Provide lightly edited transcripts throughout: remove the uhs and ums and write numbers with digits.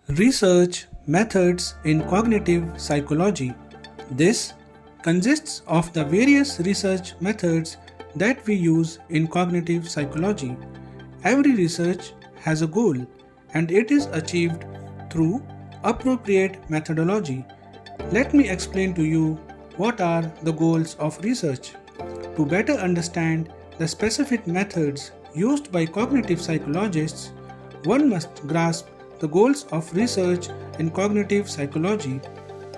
Research methods in cognitive psychology. This consists of the various research methods that we use in cognitive psychology. Every research has a goal and it is achieved through appropriate methodology. Let me explain to you what are the goals of research. To better understand the specific methods used by cognitive psychologists, one must grasp the goals of research in cognitive psychology.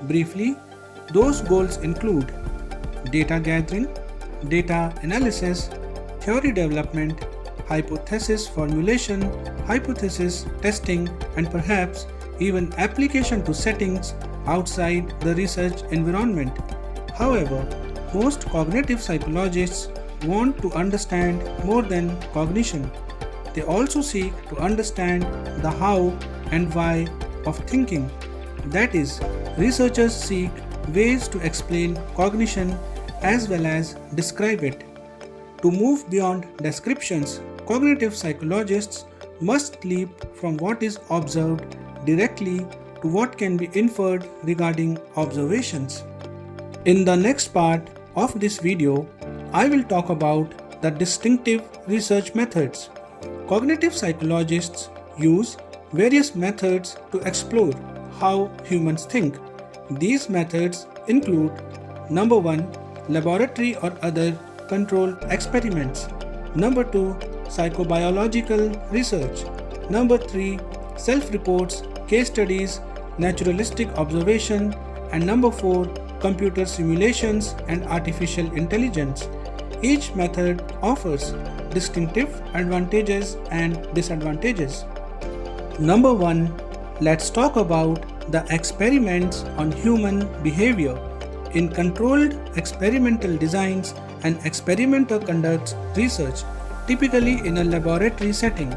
Briefly, those goals include data gathering, data analysis, theory development, hypothesis formulation, hypothesis testing, and perhaps even application to settings outside the research environment. However, most cognitive psychologists want to understand more than cognition. They also seek to understand the how and why of thinking. That is, researchers seek ways to explain cognition as well as describe it. To move beyond descriptions, cognitive psychologists must leap from what is observed directly to what can be inferred regarding observations. In the next part of this video, I will talk about the distinctive research methods. Cognitive psychologists use various methods to explore how humans think. These methods include: number 1, laboratory or other controlled experiments; number 2, psychobiological research; number 3, self-reports, case studies, naturalistic observation; and number 4, computer simulations and artificial intelligence. Each method offers distinctive advantages and disadvantages. Number 1, let's talk about the experiments on human behavior. In controlled experimental designs, an experimenter conducts research, typically in a laboratory setting.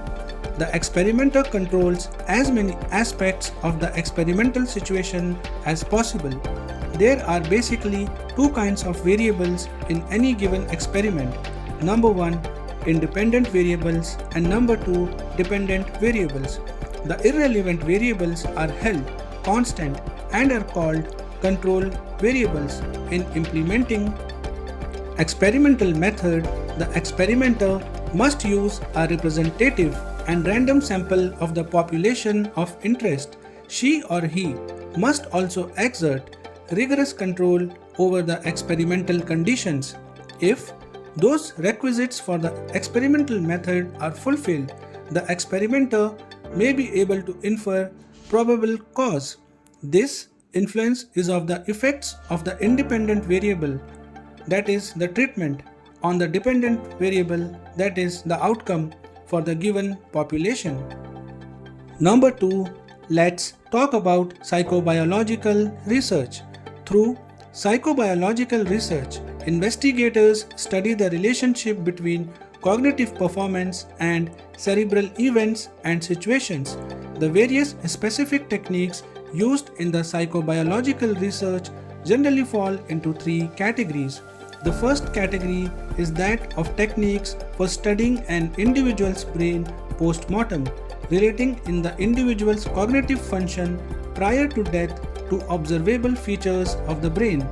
The experimenter controls as many aspects of the experimental situation as possible. There are basically two kinds of variables in any given experiment. Number 1, independent variables, and number 2, dependent variables. The irrelevant variables are held constant and are called control variables. In implementing experimental method, the experimenter must use a representative and random sample of the population of interest. She or he must also exert rigorous control over the experimental conditions. If those requisites for the experimental method are fulfilled, the experimenter may be able to infer probable cause. This influence is of the effects of the independent variable, that is the treatment, on the dependent variable, that is the outcome for the given population. Number 2, let's talk about psychobiological research. Through psychobiological research, investigators study the relationship between cognitive performance and cerebral events and situations. The various specific techniques used in the psychobiological research generally fall into 3 categories. The first category is that of techniques for studying an individual's brain post-mortem, relating in the individual's cognitive function prior to death to observable features of the brain.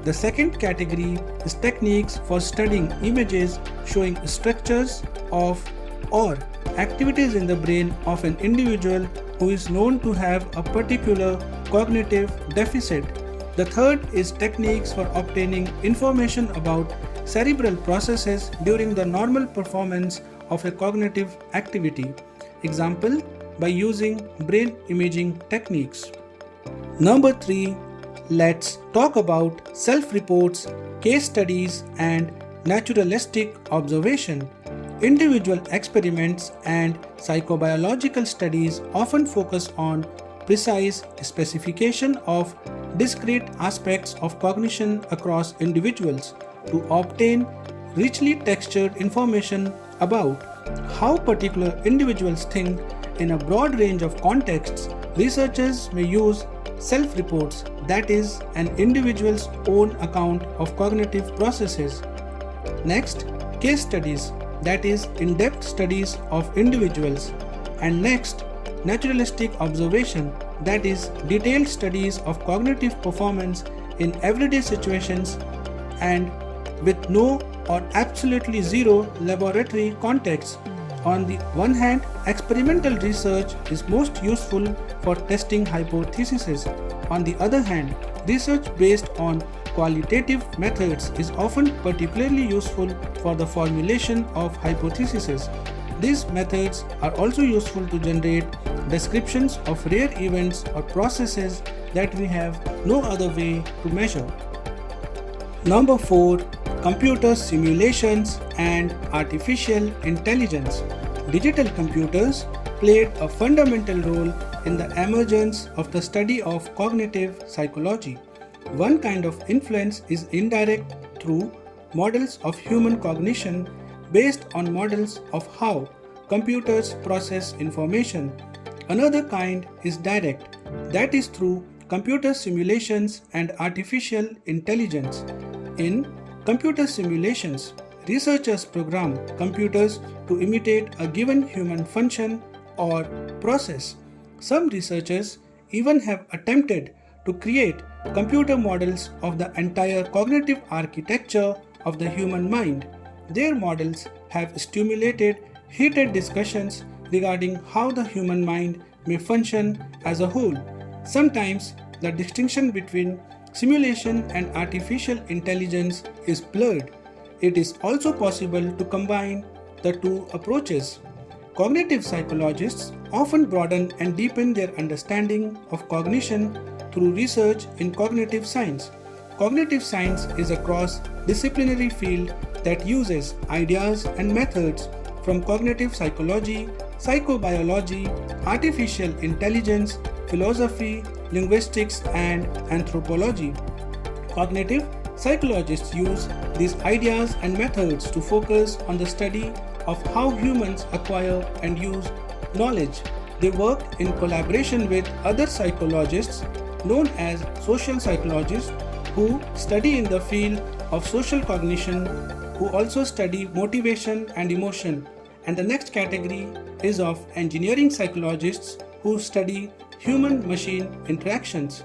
The second category is techniques for studying images showing structures of or activities in the brain of an individual who is known to have a particular cognitive deficit. The third is techniques for obtaining information about cerebral processes during the normal performance of a cognitive activity. Example, by using brain imaging techniques. Number 3, let's talk about self-reports, case studies, and naturalistic observation. Individual experiments and psychobiological studies often focus on precise specification of discrete aspects of cognition across individuals to obtain richly textured information about how particular individuals think in a broad range of contexts. Researchers may use self-reports, that is, an individual's own account of cognitive processes. Next, case studies, that is, in-depth studies of individuals. And next, naturalistic observation, that is, detailed studies of cognitive performance in everyday situations and with no or absolutely zero laboratory context. On the one hand, experimental research is most useful for testing hypotheses. On the other hand, research based on qualitative methods is often particularly useful for the formulation of hypotheses. These methods are also useful to generate descriptions of rare events or processes that we have no other way to measure. Number 4. Computer simulations and artificial intelligence. Digital computers played a fundamental role in the emergence of the study of cognitive psychology. One kind of influence is indirect through models of human cognition based on models of how computers process information. Another kind is direct, that is through computer simulations and artificial intelligence. In computer simulations, researchers program computers to imitate a given human function or process. Some researchers even have attempted to create computer models of the entire cognitive architecture of the human mind. Their models have stimulated heated discussions regarding how the human mind may function as a whole. Sometimes the distinction between simulation and artificial intelligence is blurred. It is also possible to combine the two approaches. Cognitive psychologists often broaden and deepen their understanding of cognition through research in cognitive science. Cognitive science is a cross-disciplinary field that uses ideas and methods from cognitive psychology, psychobiology, artificial intelligence, philosophy, linguistics, and anthropology. Cognitive psychologists use these ideas and methods to focus on the study of how humans acquire and use knowledge. They work in collaboration with other psychologists known as social psychologists who study in the field of social cognition, who also study motivation and emotion. And the next category is of engineering psychologists who study human-machine interactions.